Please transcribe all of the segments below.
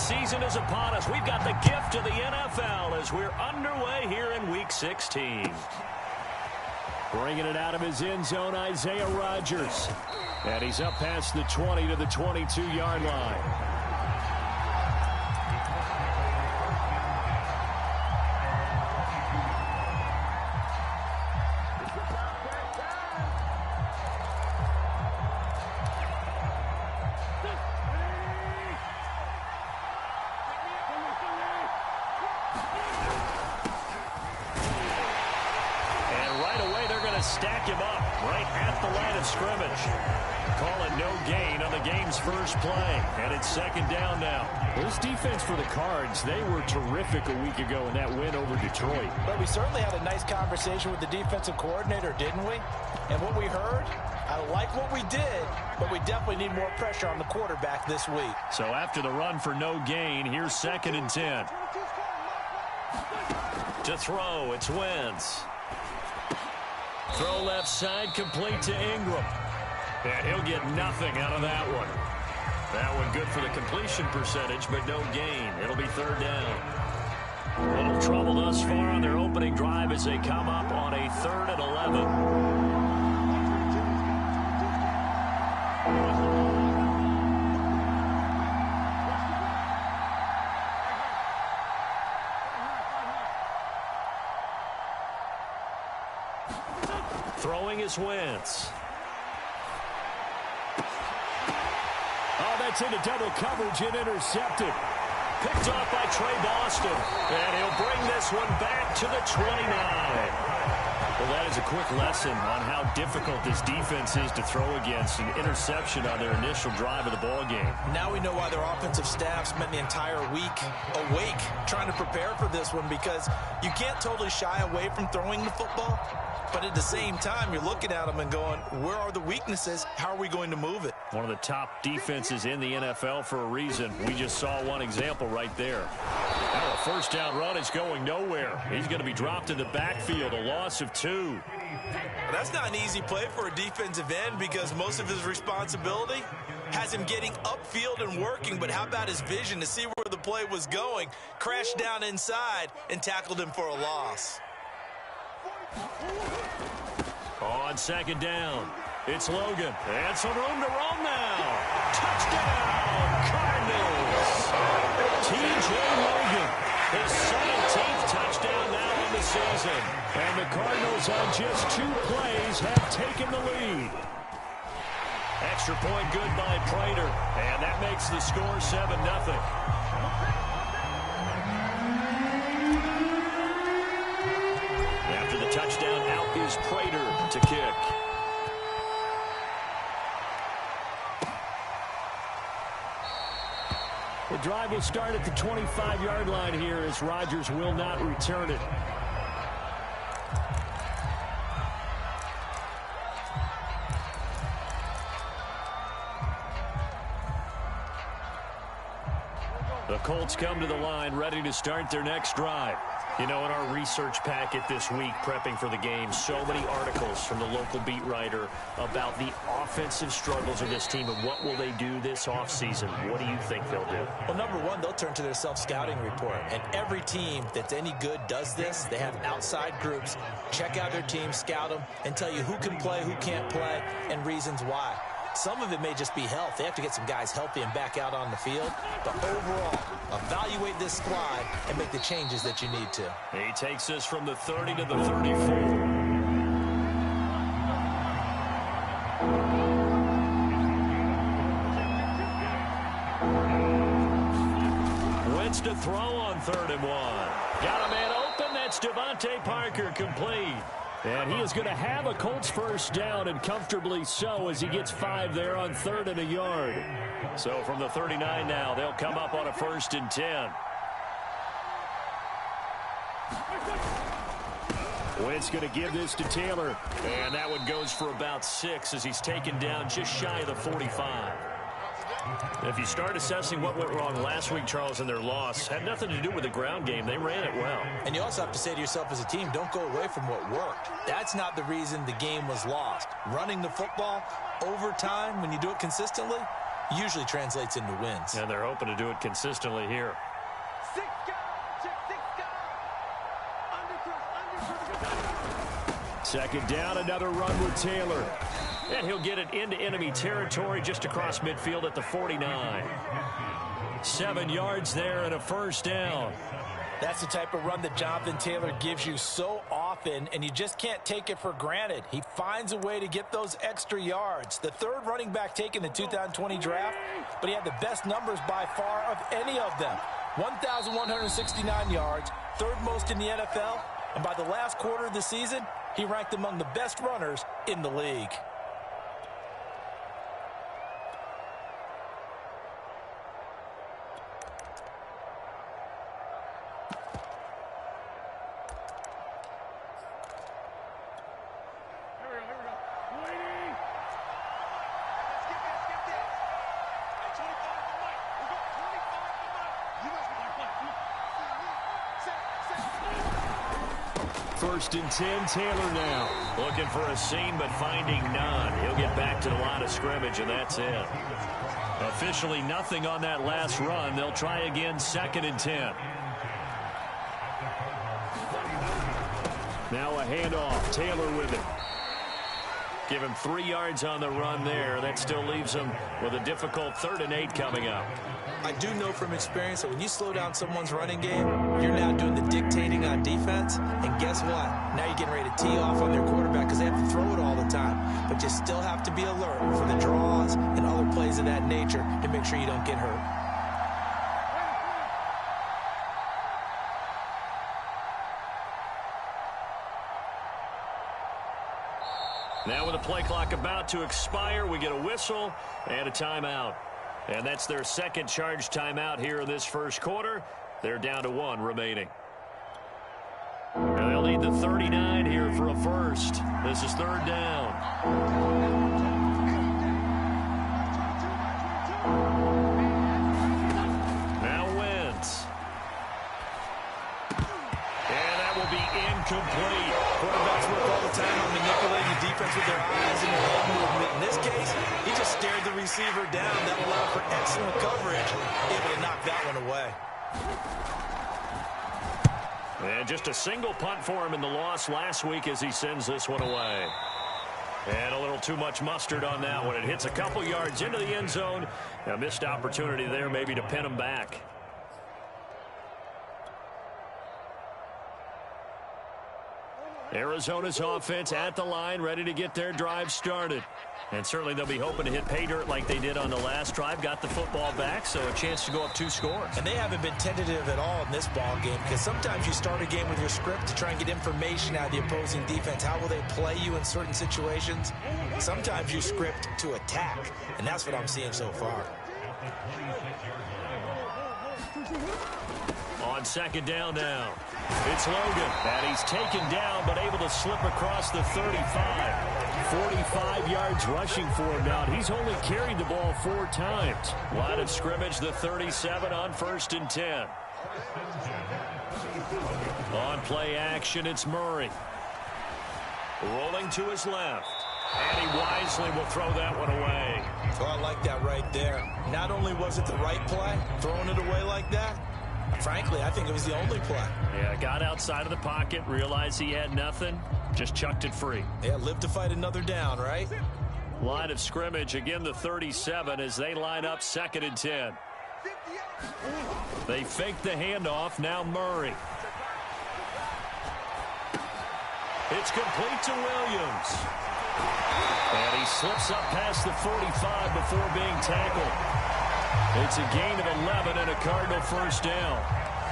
season is upon us. We've got the gift of the NFL as we're underway here in Week 16. Bringing it out of his end zone, Isaiah Rodgers. And he's up past the 20 to the 22-yard line. Stack him up right at the line of scrimmage. Call it no gain on the game's first play. And it's second down now. This defense for the Cards, they were terrific a week ago in that win over Detroit. But we certainly had a nice conversation with the defensive coordinator, didn't we? And what we heard, I like what we did, but we definitely need more pressure on the quarterback this week. So after the run for no gain, here's 2nd and 10. To throw, it's Wentz. Throw left side, complete to Ingram. And he'll get nothing out of that one. That one good for the completion percentage, but no gain. It'll be 3rd down. A little trouble thus far on their opening drive as they come up on a 3rd and 11. Throwing is Wentz. Oh, that's into double coverage and intercepted. Picked off by Trey Boston. And he'll bring this one back to the 29. Well, that is a quick lesson on how difficult this defense is to throw against. An interception on their initial drive of the ballgame. Now we know why their offensive staff spent the entire week awake trying to prepare for this one, because you can't totally shy away from throwing the football. But at the same time, you're looking at them and going, where are the weaknesses? How are we going to move it? One of the top defenses in the NFL for a reason. We just saw one example right there. Now a first down run is going nowhere. He's going to be dropped in the backfield, a loss of 2. That's not an easy play for a defensive end, because most of his responsibility has him getting upfield and working. But how about his vision to see where the play was going? Crashed down inside and tackled him for a loss. On 2nd down, it's Logan. And some room to roam now. Touchdown, Cardinals. T.J. Logan, his 17th touchdown now in the season. And the Cardinals on just 2 plays have taken the lead. Extra point good by Prater. And that makes the score 7-0. After the touchdown, out is Prater to kick. The drive will start at the 25-yard line here as Rodgers will not return it. The Colts come to the line ready to start their next drive. You know, in our research packet this week, prepping for the game, so many articles from the local beat writer about the offensive struggles of this team and what will they do this offseason. What do you think they'll do? Well, number one, they'll turn to their self-scouting report. And every team that's any good does this. They have outside groups. Check out their team, scout them, and tell you who can play, who can't play, and reasons why. Some of it may just be health. They have to get some guys healthy and back out on the field. But overall, evaluate this squad and make the changes that you need to. He takes us from the 30 to the 34. Wentz to throw on 3rd and 1. Got a man open. That's Devontae Parker, complete. And he is going to have a Colts first down, and comfortably so, as he gets 5 there on 3rd and a yard. So from the 39 now, they'll come up on a 1st and 10. Wentz going to give this to Taylor. And that one goes for about 6 as he's taken down just shy of the 45. If you start assessing what went wrong last week, Charles, in their loss, had nothing to do with the ground game. They ran it well. And you also have to say to yourself as a team, don't go away from what worked. That's not the reason the game was lost. Running the football over time, when you do it consistently, usually translates into wins. And they're hoping to do it consistently here. Second down, another run with Taylor. And he'll get it into enemy territory just across midfield at the 49. 7 yards there and a first down. That's the type of run that Jonathan Taylor gives you so often, and you just can't take it for granted. He finds a way to get those extra yards. The third running back taken in the 2020 draft, but he had the best numbers by far of any of them. 1,169 yards, third most in the NFL, and by the last quarter of the season, he ranked among the best runners in the league. First and 10, Taylor now. Looking for a seam, but finding none. He'll get back to the line of scrimmage, and that's it. Officially nothing on that last run. They'll try again, second and 10. Now a handoff. Taylor with it. Give him 3 yards on the run there. That still leaves him with a difficult 3rd and 8 coming up. I do know from experience that when you slow down someone's running game, you're now doing the dictating on defense. And guess what? Now you're getting ready to tee off on their quarterback because they have to throw it all the time. But you still have to be alert for the draws and other plays of that nature to make sure you don't get hurt. Now with the play clock about to expire, we get a whistle and a timeout. And that's their second charge timeout here in this first quarter. They're down to 1 remaining. And they'll need the 39 here for a first. This is 3rd down. Now Wentz. And that will be incomplete. Quarterbacks work all the time on manipulating the defense with their eyes and their head movement. In this case, he just stared the receiver down. That allowed for excellent coverage, able to knock that one away. And just a single punt for him in the loss last week as he sends this one away. And a little too much mustard on that one. It hits a couple yards into the end zone. A missed opportunity there maybe to pin him back. Arizona's offense at the line, ready to get their drive started. And certainly they'll be hoping to hit pay dirt like they did on the last drive. Got the football back, so a chance to go up 2 scores. And they haven't been tentative at all in this ball game because sometimes you start a game with your script to try and get information out of the opposing defense. How will they play you in certain situations? Sometimes you script to attack, and that's what I'm seeing so far. On second down now, it's Logan. And he's taken down, but able to slip across the 35. 45 yards rushing for him now. He's only carried the ball 4 times. Line of scrimmage, the 37 on 1st and 10. On play action, it's Murray. Rolling to his left. And he wisely will throw that one away. Oh, I like that right there. Not only was it the right play, throwing it away like that, frankly, I think it was the only play. Yeah, got outside of the pocket, realized he had nothing, just chucked it free. Yeah, live to fight another down, right? Line of scrimmage, again the 37 as they line up 2nd and 10. They fake the handoff, now Murray. It's complete to Williams. And he slips up past the 45 before being tackled. It's a gain of 11 and a Cardinal first down.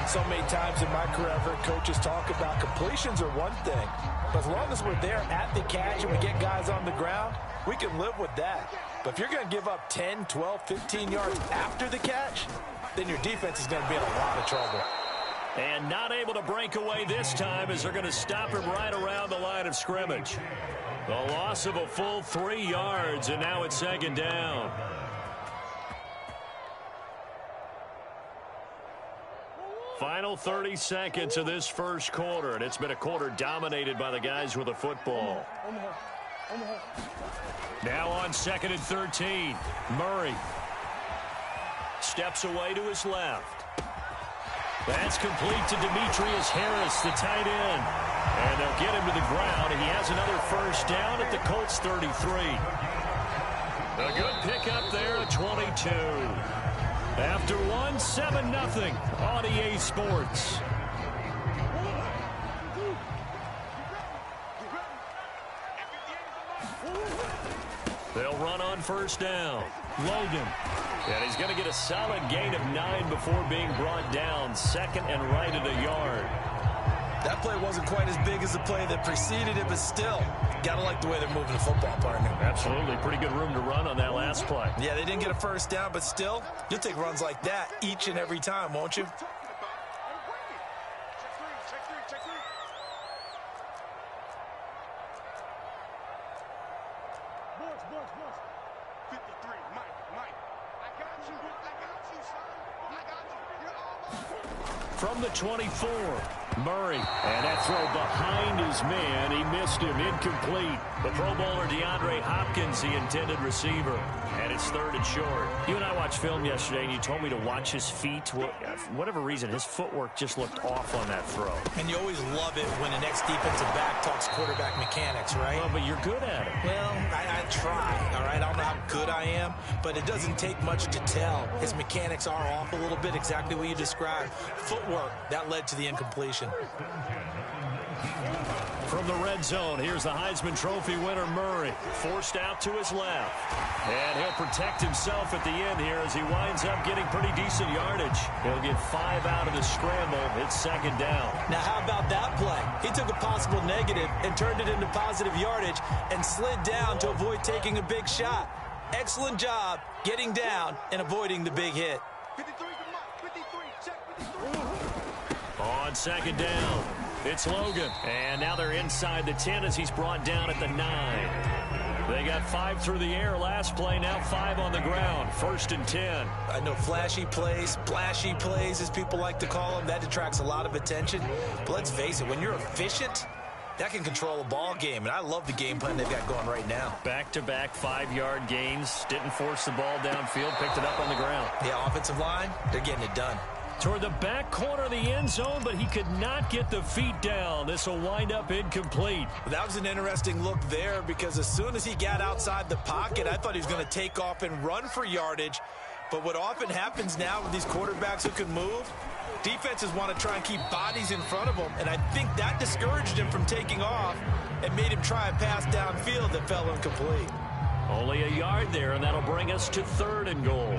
So many times in my career, I've heard coaches talk about completions are one thing. But as long as we're there at the catch and we get guys on the ground, we can live with that. But if you're going to give up 10, 12, 15 yards after the catch, then your defense is going to be in a lot of trouble. And not able to break away this time as they're going to stop him right around the line of scrimmage. The loss of a full 3 yards, and now it's 2nd down. Final 30 seconds of this first quarter, and it's been a quarter dominated by the guys with the football. Now on 2nd and 13, Murray. steps away to his left. That's complete to Demetrius Harris, the tight end. And they'll get him to the ground. He has another first down at the Colts 33. A good pickup there at 22. After one, 7-0 on EA Sports. They'll run on first down. Logan. And he's going to get a solid gain of 9 before being brought down. Second and right at a yard. That play wasn't quite as big as the play that preceded it, but still, got to like the way they're moving the football, partner. Absolutely. Pretty good room to run on that last play. Yeah, they didn't get a first down, but still, you'll take runs like that each and every time, won't you? From the 24, Murray. And that throw behind his man. He missed him. Incomplete. The Pro Bowler DeAndre Hopkins, the intended receiver. And it's third and short. You and I watched film yesterday, and you told me to watch his feet. Well, for whatever reason, his footwork just looked off on that throw. And you always love it when an ex-defensive back talks quarterback mechanics, right? Well, but you're good at it. Well, I try, all right? I don't know how good I am, but it doesn't take much to tell. His mechanics are off a little bit, exactly what you described. Footwork, that led to the incompletion. From the red zone, here's the Heisman Trophy winner, Murray. Forced out to his left. And he'll protect himself at the end here as he winds up getting pretty decent yardage. He'll get 5 out of the scramble. It's second down. Now, how about that play? He took a possible negative and turned it into positive yardage and slid down to avoid taking a big shot. Excellent job getting down and avoiding the big hit. 53, check 53. On second down, it's Logan. And now they're inside the 10 as he's brought down at the 9. They got 5 through the air last play, now 5 on the ground. First and 10. I know flashy plays, splashy plays, as people like to call them, that attracts a lot of attention. But let's face it, when you're efficient, that can control a ball game. And I love the game plan they've got going right now. Back-to-back 5-yard gains. Didn't force the ball downfield, picked it up on the ground. Yeah, offensive line, they're getting it done. Toward the back corner of the end zone, but he could not get the feet down. This will wind up incomplete. That was an interesting look there because as soon as he got outside the pocket, I thought he was going to take off and run for yardage. But what often happens now with these quarterbacks who can move, defenses want to try and keep bodies in front of them, and I think that discouraged him from taking off and made him try a pass downfield that fell incomplete. Only a yard there, and that'll bring us to 3rd and goal.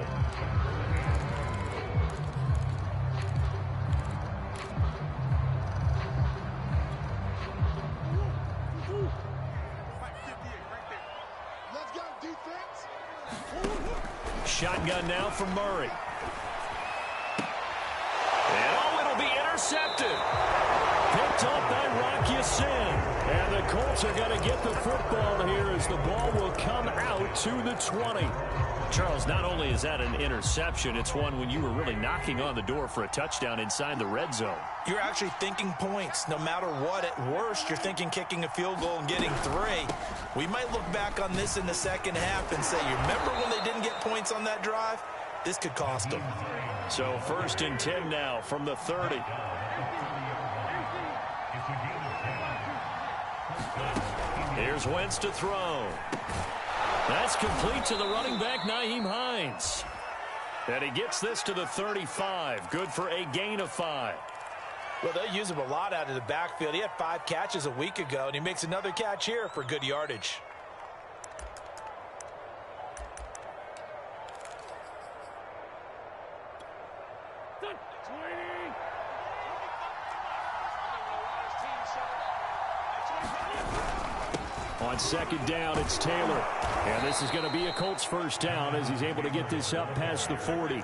Shotgun now from Murray. And it'll be intercepted. Picked up by Rock Ya-Sin. And the Colts are going to get the football here as the ball will come out to the 20. Charles, not only is that an interception, it's one when you were really knocking on the door for a touchdown inside the red zone. You're actually thinking points. No matter what, at worst, you're thinking kicking a field goal and getting 3. We might look back on this in the second half and say, you remember when they didn't get points on that drive? This could cost them. So 1st and 10 now from the 30. Here's Wentz to throw. That's complete to the running back, Nyheim Hines. And he gets this to the 35. Good for a gain of 5. Well, they'll use him a lot out of the backfield. He had 5 catches a week ago, and he makes another catch here for good yardage. On second down, it's Taylor. And this is going to be a Colts first down as he's able to get this up past the 40.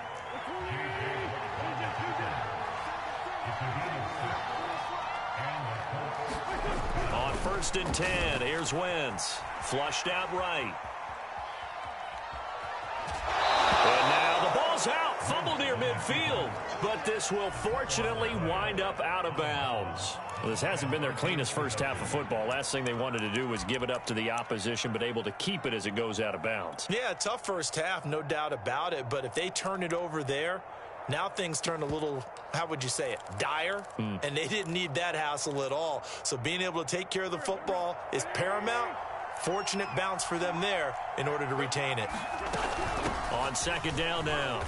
On 1st and 10, here's Wentz. Flushed out right. And now the ball's out. fumble near midfield, but this will fortunately wind up out of bounds. Well, this hasn't been their cleanest first half of football. Last thing they wanted to do was give it up to the opposition, but able to keep it as it goes out of bounds. Yeah, tough first half, no doubt about it. But if they turn it over there, now things turn a little, how would you say it, dire? And they didn't need that hassle at all. So being able to take care of the football is paramount. Fortunate bounce for them there in order to retain it. On second down now,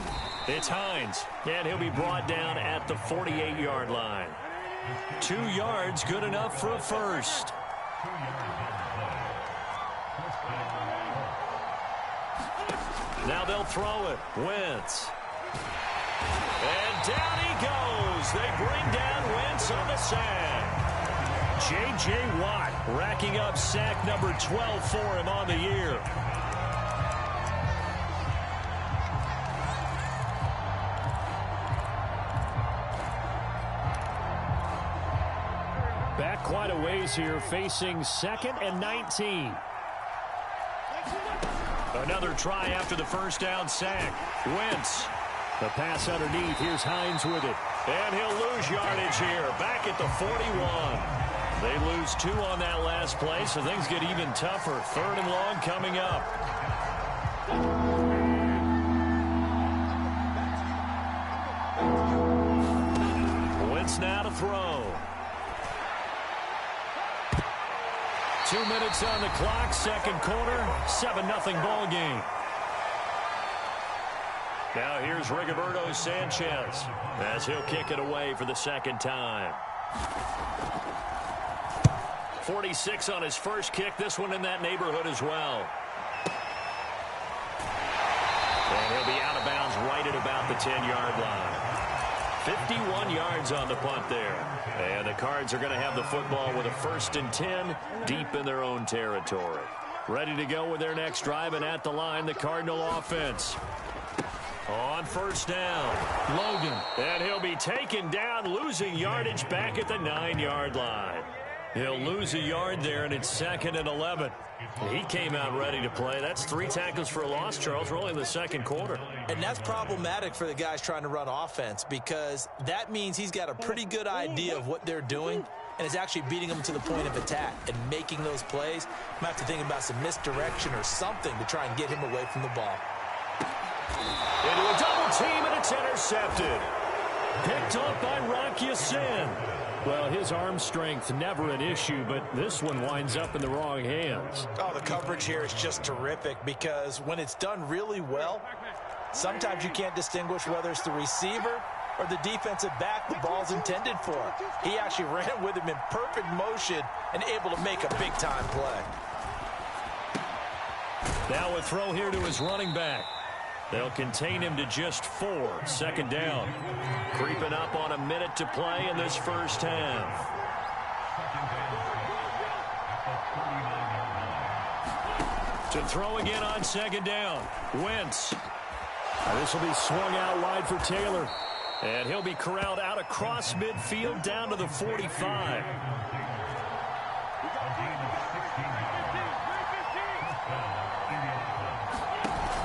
it's Hines, and he'll be brought down at the 48-yard line. 2 yards, good enough for a first. Now they'll throw it. Wentz. And down he goes. They bring down Wentz on the sack. J.J. Watt racking up sack number 12 for him on the year. Back quite a ways here, facing 2nd and 19. Another try after the first down sack. Wentz. The pass underneath. Here's Hines with it. And he'll lose yardage here. Back at the 41. They lose 2 on that last play, so things get even tougher. 3rd and long coming up. Wentz now to throw. 2 minutes on the clock, second quarter, 7-0 ball game. Now here's Rigoberto Sanchez as he'll kick it away for the second time. 46 on his first kick, this one in that neighborhood as well. And he'll be out of bounds right at about the 10-yard line. 51 yards on the punt there. And the Cards are going to have the football with a 1st and 10 deep in their own territory. Ready to go with their next drive, and at the line, the Cardinal offense. On first down, Logan. And he'll be taken down, losing yardage back at the 9-yard line. He'll lose a yard there, and it's 2nd and 11. He came out ready to play. That's 3 tackles for a loss, Charles. We're only in the second quarter. And that's problematic for the guys trying to run offense, because that means he's got a pretty good idea of what they're doing and is actually beating them to the point of attack and making those plays. Might have to think about some misdirection or something to try and get him away from the ball. Into a double team, and it's intercepted. Picked up by Rock Ya-Sin. Well, his arm strength never an issue, but this one winds up in the wrong hands. Oh, the coverage here is just terrific, because when it's done really well, sometimes you can't distinguish whether it's the receiver or the defensive back the ball's intended for. He actually ran with him in perfect motion and able to make a big-time play. Now a throw here to his running back. They'll contain him to just 4. 2nd down. Creeping up on a minute to play in this first half. To throw again on 2nd down. Wentz. This will be swung out wide for Taylor. And he'll be corralled out across midfield down to the 45.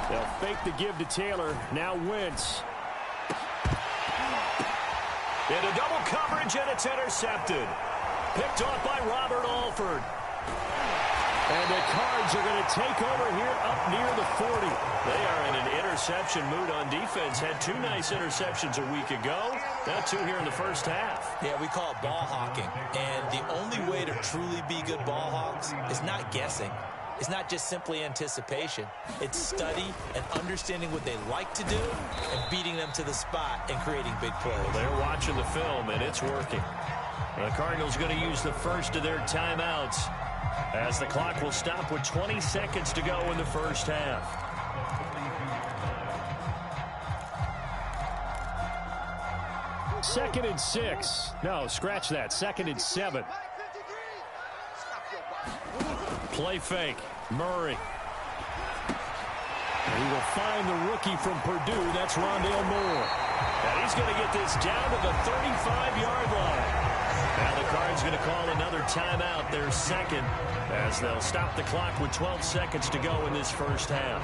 They'll fake the give to Taylor. Now Wentz. Into double coverage, and it's intercepted. Picked off by Robert Alford. And the Cards are going to take over here up near the 40. They are in an interception mood on defense. Had 2 nice interceptions a week ago. Now 2 here in the first half. Yeah, we call it ball hawking. And the only way to truly be good ball hawks is not guessing. It's not just simply anticipation. It's study and understanding what they like to do and beating them to the spot and creating big plays. Well, they're watching the film, and it's working. The Cardinals going to use the first of their timeouts as the clock will stop with 20 seconds to go in the first half. Second and 6. No, scratch that. 2nd and 7. Play fake. Murray. He will find the rookie from Purdue. That's Rondale Moore. And he's going to get this down to the 35-yard line. Now the Cards going to call another timeout, their 2nd, as they'll stop the clock with 12 seconds to go in this first half.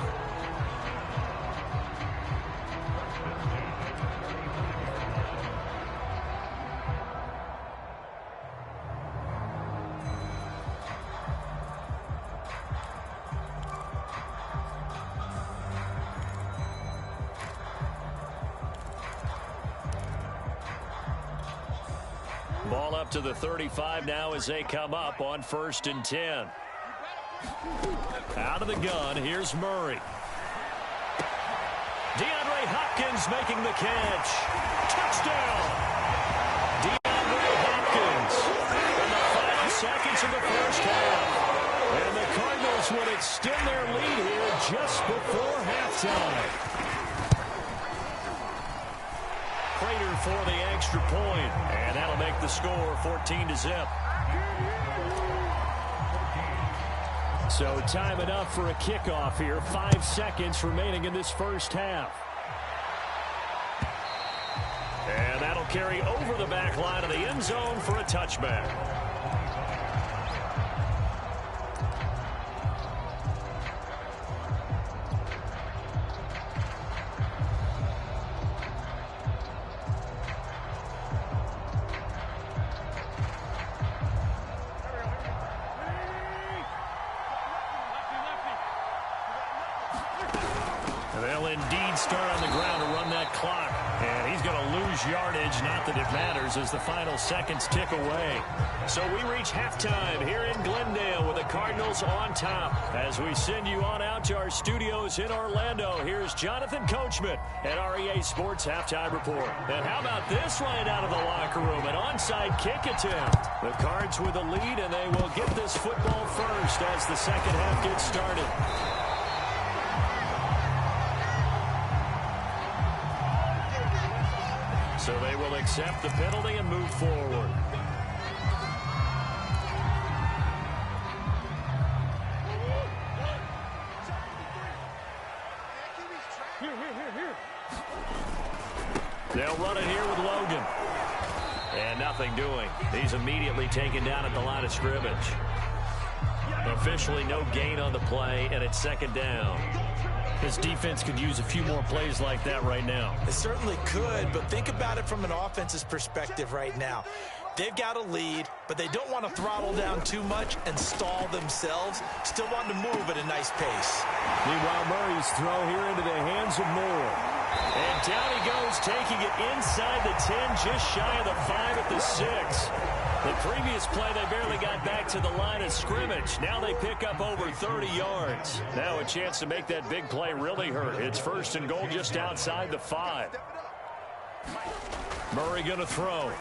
Ball up to the 35 now as they come up on 1st and 10. Out of the gun, here's Murray. DeAndre Hopkins making the catch. Touchdown! DeAndre Hopkins in the final seconds of the first half. And the Cardinals would extend their lead here just before halftime. Prater for the extra point, and that'll make the score 14-0. So time enough for a kickoff here. 5 seconds remaining in this first half. And that'll carry over the back line of the end zone for a touchback. They'll indeed start on the ground to run that clock. And he's going to lose yardage, not that it matters, as the final seconds tick away. So we reach halftime here in Glendale with the Cardinals on top. As we send you on out to our studios in Orlando, here's Jonathan Coachman at REA Sports Halftime Report. And how about this right out of the locker room? An onside kick attempt. The Cards with a lead, and they will get this football first as the second half gets started. So they will accept the penalty and move forward. Here. They'll run it here with Logan. And nothing doing. He's immediately taken down at the line of scrimmage. Officially no gain on the play, and it's second down. This defense could use a few more plays like that right now. It certainly could, but think about it from an offense's perspective right now. They've got a lead, but they don't want to throttle down too much and stall themselves. Still want to move at a nice pace. Meanwhile, Murray's throw here into the hands of Moore. And down he goes, taking it inside the 10, just shy of the 5 at the 6. The previous play, they barely got back to the line of scrimmage. Now they pick up over 30 yards. Now a chance to make that big play really hurt. It's 1st and goal just outside the 5. Murray going to throw.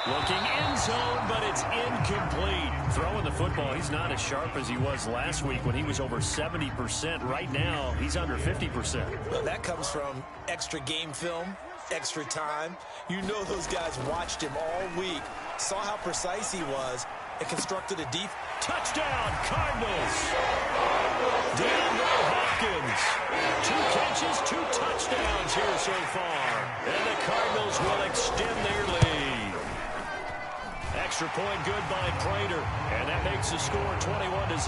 Looking end zone, but it's incomplete. Throwing the football, he's not as sharp as he was last week when he was over 70%. Right now, he's under 50%. Well, that comes from extra game film, extra time. You know those guys watched him all week, saw how precise he was, and constructed a deep touchdown, Cardinals. DeAndre Hopkins. 2 catches, 2 touchdowns here so far. And the Cardinals will extend their lead. Extra point good by Prater, and that makes the score 21-0.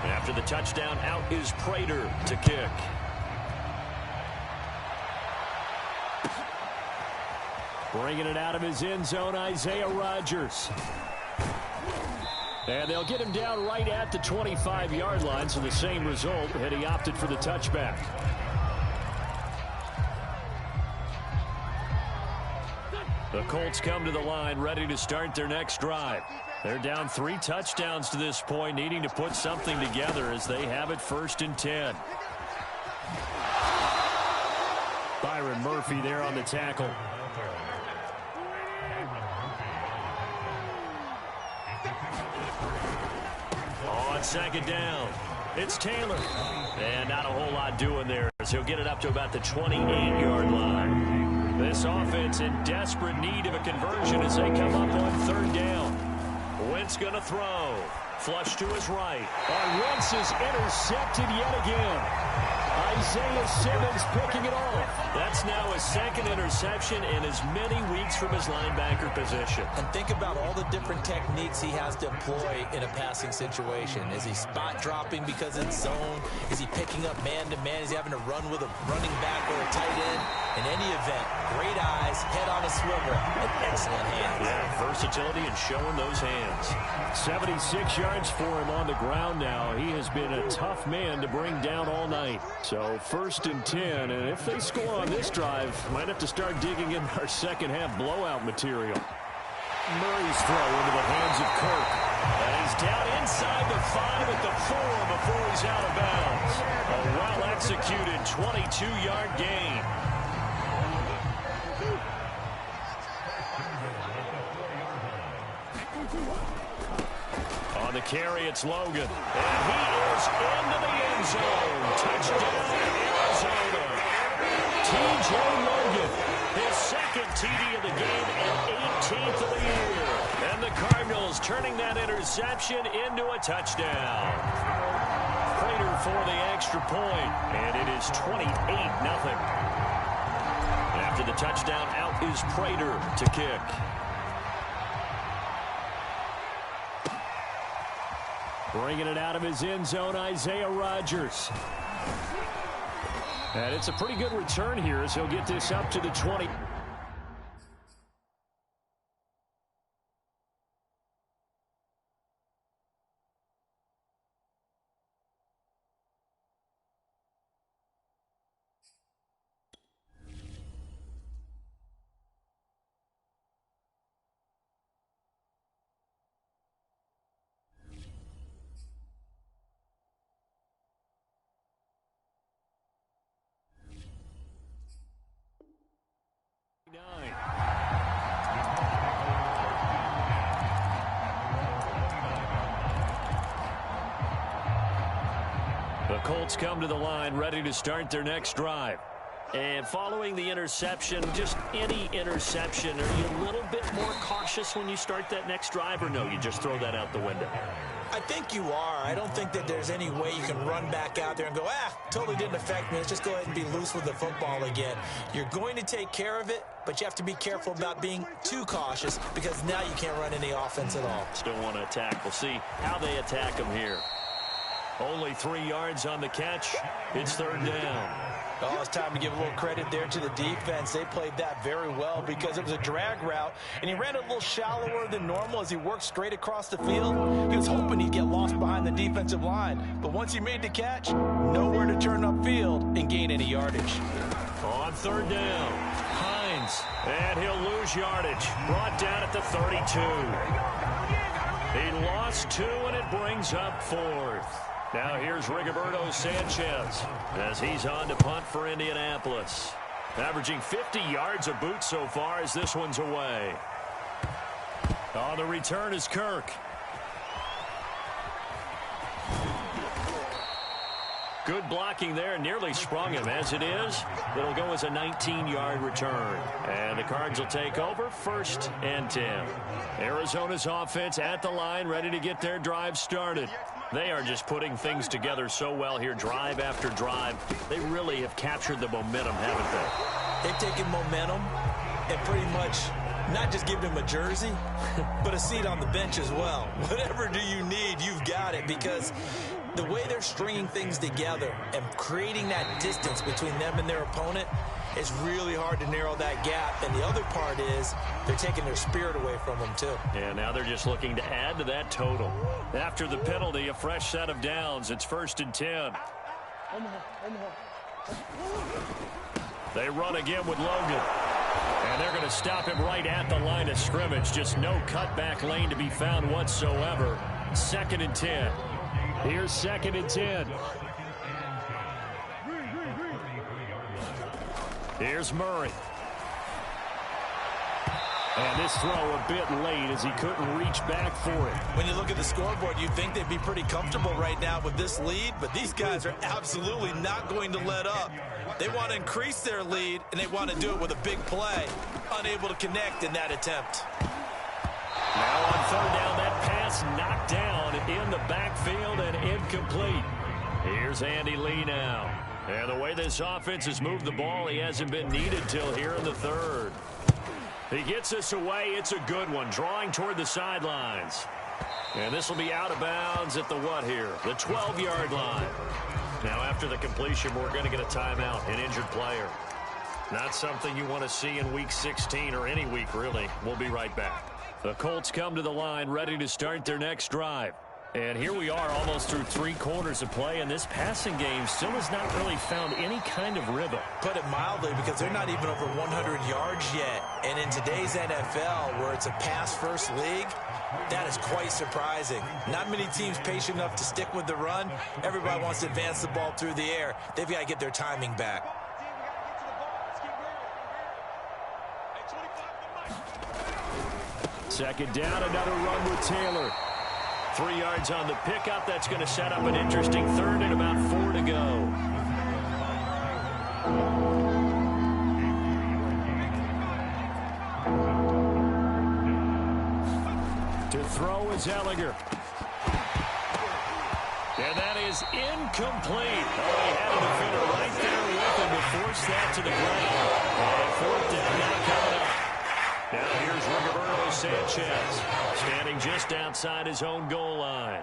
After the touchdown, out is Prater to kick. Bringing it out of his end zone, Isaiah Rodgers. And they'll get him down right at the 25-yard line, so the same result, and he opted for the touchback. The Colts come to the line, ready to start their next drive. They're down 3 touchdowns to this point, needing to put something together as they have it 1st and 10. Byron Murphy there on the tackle. On 2nd down, it's Taylor. And not a whole lot doing there as he'll get it up to about the 28-yard line. This offense in desperate need of a conversion as they come up on 3rd down. Wentz going to throw. Flush to his right. Wentz is intercepted yet again. Isaiah Simmons picking it off. That's now his second interception in as many weeks from his linebacker position. And think about all the different techniques he has to employ in a passing situation. Is he spot dropping because it's zone? Is he picking up man-to-man? Is he having to run with a running back or a tight end? In any event, great eyes, head on a swivel, and excellent hands. Yeah, versatility and showing those hands. 76 yards for him on the ground now. He has been a tough man to bring down all night. So 1st and 10, and if they score on this drive, might have to start digging in our second half blowout material. Murray's throw into the hands of Kirk. And he's down inside the 5 at the 4 before he's out of bounds. A well-executed 22-yard gain. On the carry, it's Logan. And he is into the end zone. Touchdown, Arizona. T.J. Logan, his second TD of the game and 18th of the year. And the Cardinals turning that interception into a touchdown. Prater for the extra point, and it is 28-0. After the touchdown, out is Prater to kick. Bringing it out of his end zone, Isaiah Rodgers. And it's a pretty good return here as he'll get this up to the 20. The Colts come to the line ready to start their next drive. And following the interception, just any interception, are you a little bit more cautious when you start that next drive, or no, you just throw that out the window? I think you are. I don't think that there's any way you can run back out there and go, totally didn't affect me. Let's just go ahead and be loose with the football again. You're going to take care of it, but you have to be careful about being too cautious because now you can't run any offense at all. Still want to attack. We'll see how they attack him here. Only 3 yards on the catch. It's 3rd down. Oh, it's time to give a little credit there to the defense. They played that very well because it was a drag route, and he ran a little shallower than normal as he worked straight across the field. He was hoping he'd get lost behind the defensive line, but once he made the catch, nowhere to turn upfield and gain any yardage. On 3rd down, Hines, and he'll lose yardage. Brought down at the 32. He lost 2, and it brings up 4th. Now here's Rigoberto Sanchez as he's on to punt for Indianapolis. Averaging 50 yards a boot so far as this one's away. On the return is Kirk. Good blocking there, nearly sprung him. As it is, it'll go as a 19-yard return. And the Cards will take over 1st and 10. Arizona's offense at the line, ready to get their drive started. They are just putting things together so well here, drive after drive. They really have captured the momentum, haven't they? They've taken momentum and pretty much not just given him a jersey, but a seat on the bench as well. Whatever do you need, you've got it, because the way they're stringing things together and creating that distance between them and their opponent is really hard to narrow that gap. And the other part is they're taking their spirit away from them, too. And now they're just looking to add to that total. After the penalty, a fresh set of downs. It's 1st and 10. They run again with Logan. And they're going to stop him right at the line of scrimmage. Just no cutback lane to be found whatsoever. 2nd and 10. Here's 2nd and 10. Here's Murray. And this throw a bit late as he couldn't reach back for it. When you look at the scoreboard, you'd think they'd be pretty comfortable right now with this lead, but these guys are absolutely not going to let up. They want to increase their lead, and they want to do it with a big play. Unable to connect in that attempt. Now on 3rd down, that pass knocked down in the backfield and incomplete. Here's Andy Lee now. And the way this offense has moved the ball, he hasn't been needed till here in the third. He gets this away. It's a good one, drawing toward the sidelines. And this will be out of bounds at the what here? The 12-yard line. Now, after the completion, we're going to get a timeout, an injured player. Not something you want to see in Week 16 or any week, really. We'll be right back. The Colts come to the line, ready to start their next drive. And here we are almost through 3 quarters of play, and this passing game still has not really found any kind of rhythm. Put it mildly, because they're not even over 100 yards yet. And in today's NFL, where it's a pass-first league, that is quite surprising. Not many teams patient enough to stick with the run. Everybody wants to advance the ball through the air. They've got to get their timing back. Second down, another run with Taylor. 3 yards on the pickup. That's going to set up an interesting third and about 4 to go. To throw is Ellinger. And that is incomplete. Oh, he had a defender right there with him to force that to the ground. And 4th down now coming up. Now here's Roberto Sanchez, standing just outside his own goal line.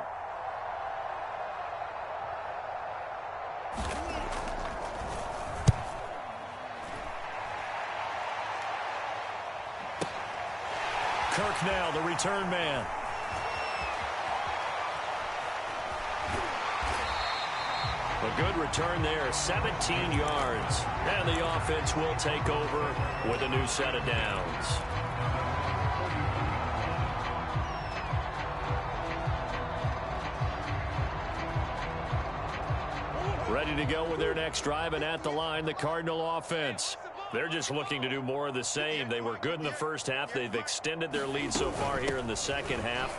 Kirk now, the return man. A good return there, 17 yards. And the offense will take over with a new set of downs. Ready to go with their next drive, and at the line, the Cardinal offense. They're just looking to do more of the same. They were good in the first half. They've extended their lead so far here in the second half.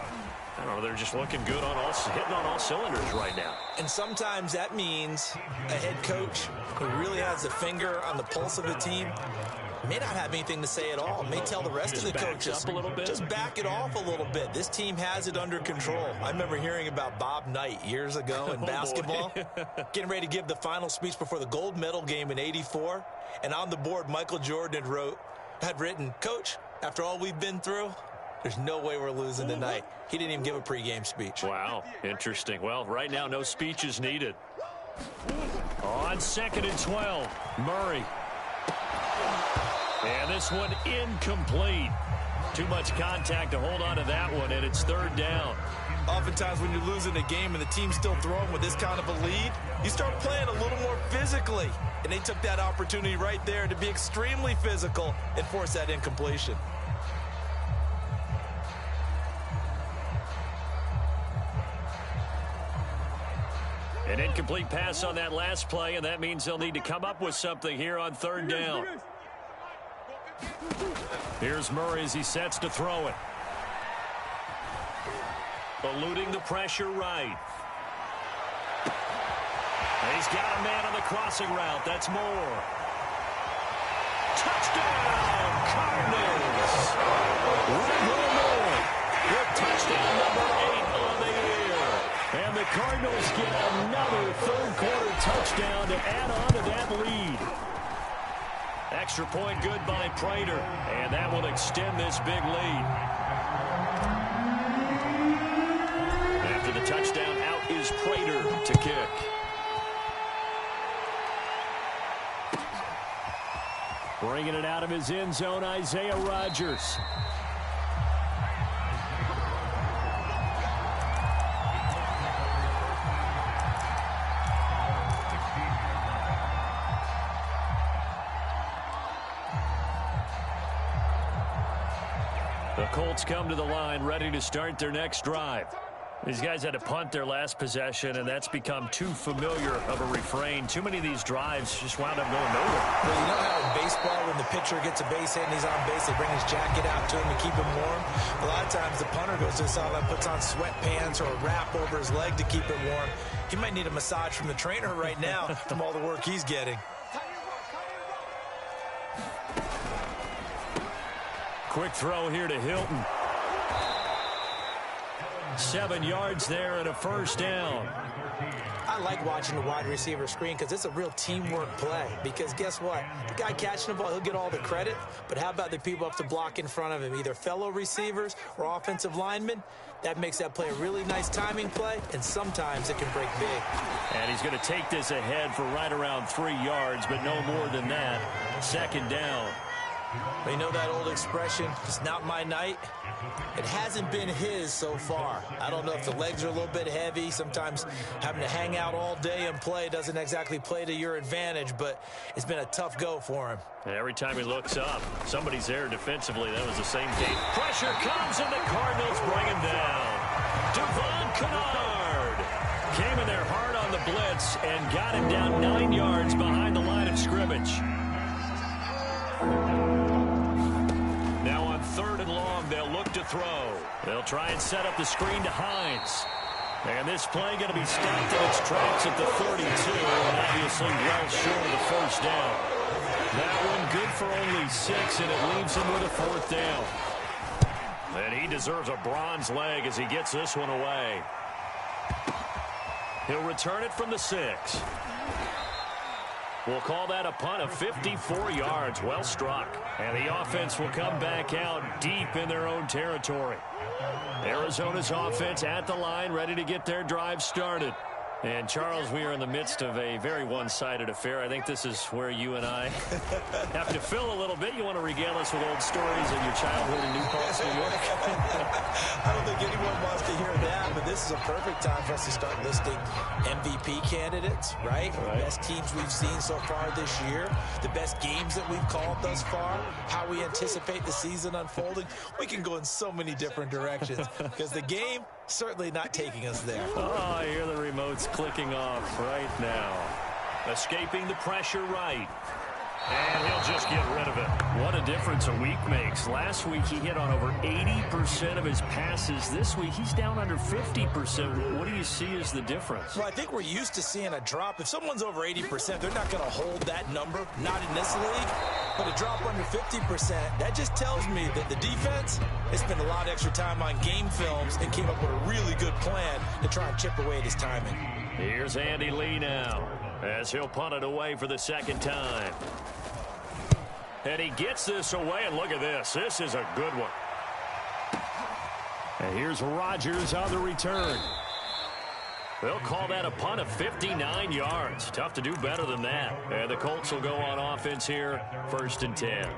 I don't know, they're just looking good on hitting on all cylinders right now. And sometimes that means a head coach who really has a finger on the pulse of the team may not have anything to say at all. May tell the rest of the coaches, up a little bit. Just back it off a little bit. This team has it under control. I remember hearing about Bob Knight years ago in basketball, getting ready to give the final speech before the gold medal game in '84. And on the board, Michael Jordan had written, "Coach, after all we've been through, there's no way we're losing tonight." He didn't even give a pregame speech. Wow, interesting. Well, right now, no speech is needed. On 2nd and 12, Murray. And this one incomplete. Too much contact to hold on to that one, and it's 3rd down. Oftentimes when you're losing a game and the team's still throwing with this kind of a lead, you start playing a little more physically. And they took that opportunity right there to be extremely physical and force that incompletion. An incomplete pass on that last play, and that means they'll need to come up with something here on 3rd down. Here's Murray as he sets to throw it. Eluding the pressure right. And he's got a man on the crossing route. That's Moore. Touchdown, Cardinals! Right Moore with touchdown number 8 on the year. And the Cardinals get another 3rd quarter touchdown to add on to that lead. Extra point good by Prater, and that will extend this big lead. After the touchdown, out is Prater to kick. Bringing it out of his end zone, Isaiah Rodgers. The Colts come to the line, ready to start their next drive. These guys had to punt their last possession, and that's become too familiar of a refrain. Too many of these drives just wound up going nowhere. Well, you know how in baseball, when the pitcher gets a base hit and he's on base, they bring his jacket out to him to keep him warm? A lot of times the punter goes to the sideline, puts on sweatpants or a wrap over his leg to keep it warm. He might need a massage from the trainer right now from all the work he's getting. Quick throw here to Hilton. 7 yards there and a 1st down. I like watching the wide receiver screen because it's a real teamwork play. Because guess what? The guy catching the ball, he'll get all the credit. But how about the people up to block in front of him, either fellow receivers or offensive linemen? That makes that play a really nice timing play, and sometimes it can break big. And he's going to take this ahead for right around 3 yards, but no more than that. Second down. You know that old expression, it's not my night? It hasn't been his so far. I don't know if the legs are a little bit heavy. Sometimes having to hang out all day and play doesn't exactly play to your advantage, but it's been a tough go for him. Every time he looks up, somebody's there defensively. That was the same game. Pressure comes, and the Cardinals bring him down. Devon Kennard came in there hard on the blitz and got him down 9 yards behind the line of scrimmage. Now on 3rd and long, they'll look to throw. They'll try and set up the screen to Hines. And this play going to be stopped in its tracks at the 32, and obviously well short of the first down. That one good for only 6, and it leaves him with a 4th down. And he deserves a bronze leg as he gets this one away. He'll return it from the 6. We'll call that a punt of 54 yards. Well struck. And the offense will come back out deep in their own territory. Arizona's offense at the line, ready to get their drive started. And, Charles, we are in the midst of a very one-sided affair. I think this is where you and I have to fill a little bit. You want to regale us with old stories of your childhood in New Paltz, New York? I don't think anyone wants to hear that, but this is a perfect time for us to start listing MVP candidates, right? The best teams we've seen so far this year, the best games that we've called thus far, how we anticipate the season unfolding. We can go in so many different directions because the game certainly not taking us there. Oh, I hear the remote's clicking off right now. Escaping the pressure right. And he'll just get rid of it. What a difference a week makes. Last week he hit on over 80% of his passes. This week he's down under 50%. What do you see as the difference? Well, I think we're used to seeing a drop. If someone's over 80%, they're not going to hold that number, not in this league. But a drop under 50%, that just tells me that the defense has spent a lot of extra time on game films and came up with a really good plan to try and chip away at his timing. Here's Andy Lee now as he'll punt it away for the 2nd time. And he gets this away, and look at this. This is a good one. And here's Rodgers on the return. They'll call that a punt of 59 yards. Tough to do better than that. And the Colts will go on offense here, 1st and 10.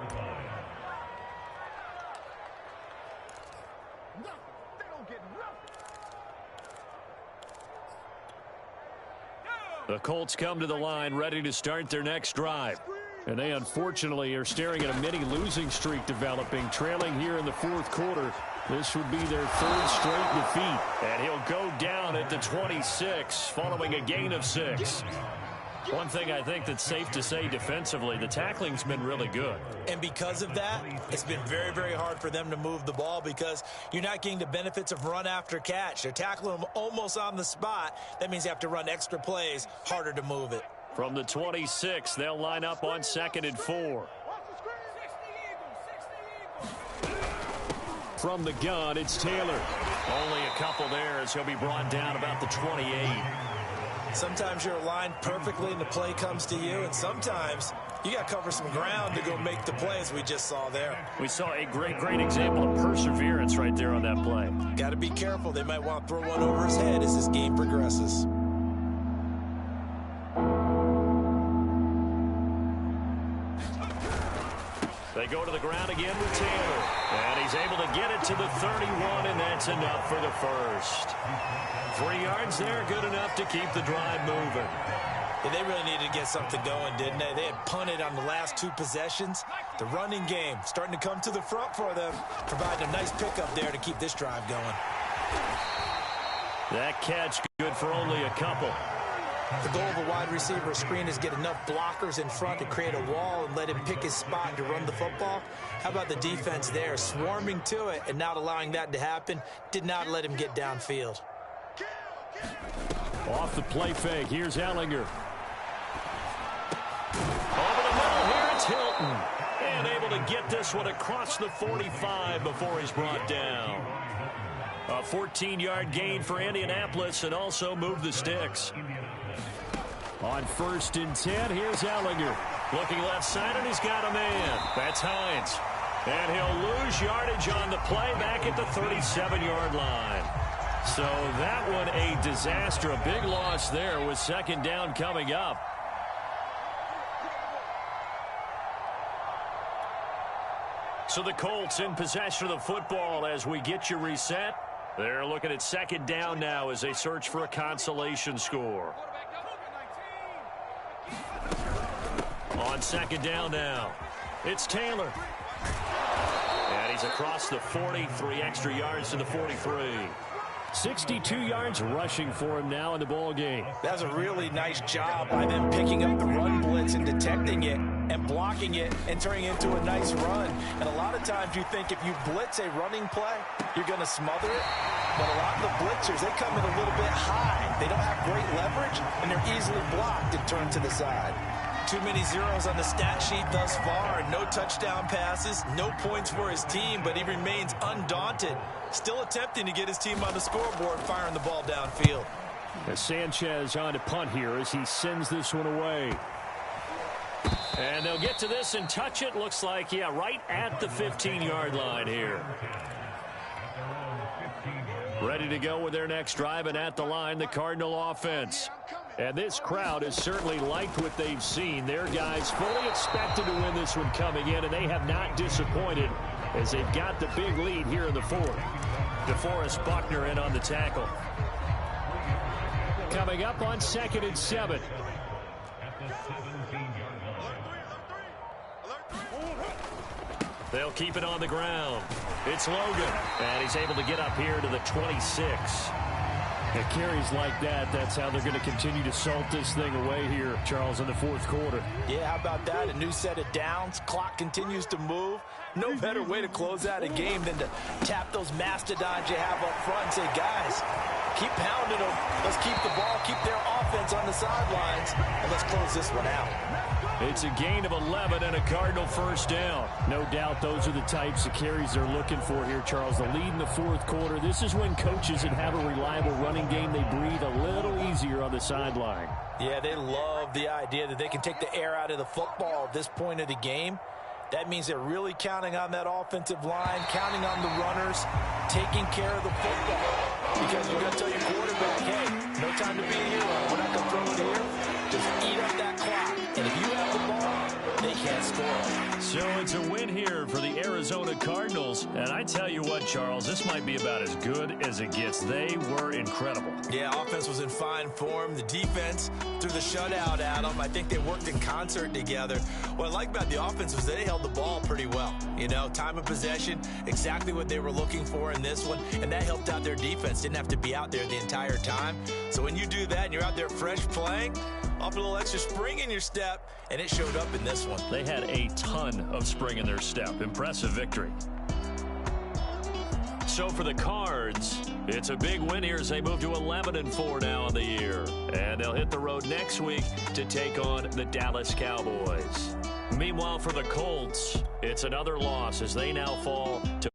The Colts come to the line ready to start their next drive. And they unfortunately are staring at a mini losing streak developing, trailing here in the 4th quarter. This would be their 3rd straight defeat. And he'll go down at the 26 following a gain of 6. One thing I think that's safe to say defensively, the tackling's been really good. And because of that, it's been very, very hard for them to move the ball because you're not getting the benefits of run after catch. They're tackling them almost on the spot. That means you have to run extra plays, harder to move it. From the 26, they'll line up on 2nd and 4. From the gun, it's Taylor. Only a couple there as he'll be brought down about the 28. Sometimes you're aligned perfectly and the play comes to you, and sometimes you got to cover some ground to go make the plays we just saw there. We saw a great example of perseverance right there on that play. Got to be careful. They might want to throw one over his head as this game progresses. They go to the ground again with Taylor. And he's able to get it to the 31, and that's enough for the first. 3 yards there, good enough to keep the drive moving. Yeah, they really needed to get something going, didn't they? They had punted on the last 2 possessions. The running game starting to come to the front for them, providing a nice pickup there to keep this drive going. That catch good for only a couple. The goal of a wide receiver screen is get enough blockers in front to create a wall and let him pick his spot to run the football. How about the defense there, swarming to it and not allowing that to happen? Did not let him get downfield. Off the play fake, here's Ellinger. Over the middle, here it's Hilton. And able to get this one across the 45 before he's brought down. A 14-yard gain for Indianapolis and also move the sticks. On 1st and 10, here's Ellinger. Looking left side, and he's got a man. That's Hines. And he'll lose yardage on the play back at the 37-yard line. So that one a disaster. A big loss there with 2nd down coming up. So the Colts in possession of the football as we get you reset. They're looking at 2nd down now as they search for a consolation score. On 2nd down now, it's Taylor. And he's across the 40, 3 extra yards to the 43. 62 yards rushing for him now in the ball game. That was a really nice job by them picking up the run blitz and detecting it and blocking it and turning it into a nice run. And a lot of times you think if you blitz a running play, you're going to smother it. But a lot of the blitzers, they come in a little bit high. They don't have great leverage, and they're easily blocked and turned to the side. Too many zeros on the stat sheet thus far. No touchdown passes, no points for his team, but he remains undaunted. Still attempting to get his team on the scoreboard, firing the ball downfield. As Sanchez on to punt here as he sends this one away. And they'll get to this and touch it. Looks like, yeah, right at the 15-yard line here. Ready to go with their next drive, and at the line, the Cardinal offense. And this crowd has certainly liked what they've seen. Their guys fully expected to win this one coming in, and they have not disappointed as they've got the big lead here in the 4th. DeForest Buckner in on the tackle. Coming up on 2nd and 7. They'll keep it on the ground. It's Logan, and he's able to get up here to the 26. It carries like that. That's how they're going to continue to salt this thing away here, Charles, in the 4th quarter. Yeah, how about that? A new set of downs. Clock continues to move. No better way to close out a game than to tap those mastodons you have up front and say, guys, keep pounding them. Let's keep the ball, keep their offense on the sidelines, and let's close this one out. It's a gain of 11 and a Cardinal 1st down. No doubt those are the types of carries they're looking for here, Charles. The lead in the 4th quarter. This is when coaches that have a reliable running game, they breathe a little easier on the sideline. Yeah, they love the idea that they can take the air out of the football at this point of the game. That means they're really counting on that offensive line, counting on the runners, taking care of the football. Because you're going to tell your quarterback, hey, no time to be a hero. We're not going to throw it here. Just eat up that clock. And if you have the ball, they can't score. So it's a win here for the Arizona Cardinals. And I tell you what, Charles, this might be about as good as it gets. They were incredible. Yeah, offense was in fine form. The defense threw the shutout at them. I think they worked in concert together. What I like about the offense was they held the ball pretty well. You know, time of possession, exactly what they were looking for in this one. And that helped out their defense. Didn't have to be out there the entire time. So when you do that and you're out there fresh playing, off a little extra spring in your step, and it showed up in this one. They had a ton of spring in their step. Impressive victory. So for the Cards, it's a big win here as they move to 11-4 now in the year. And they'll hit the road next week to take on the Dallas Cowboys. Meanwhile, for the Colts, it's another loss as they now fall to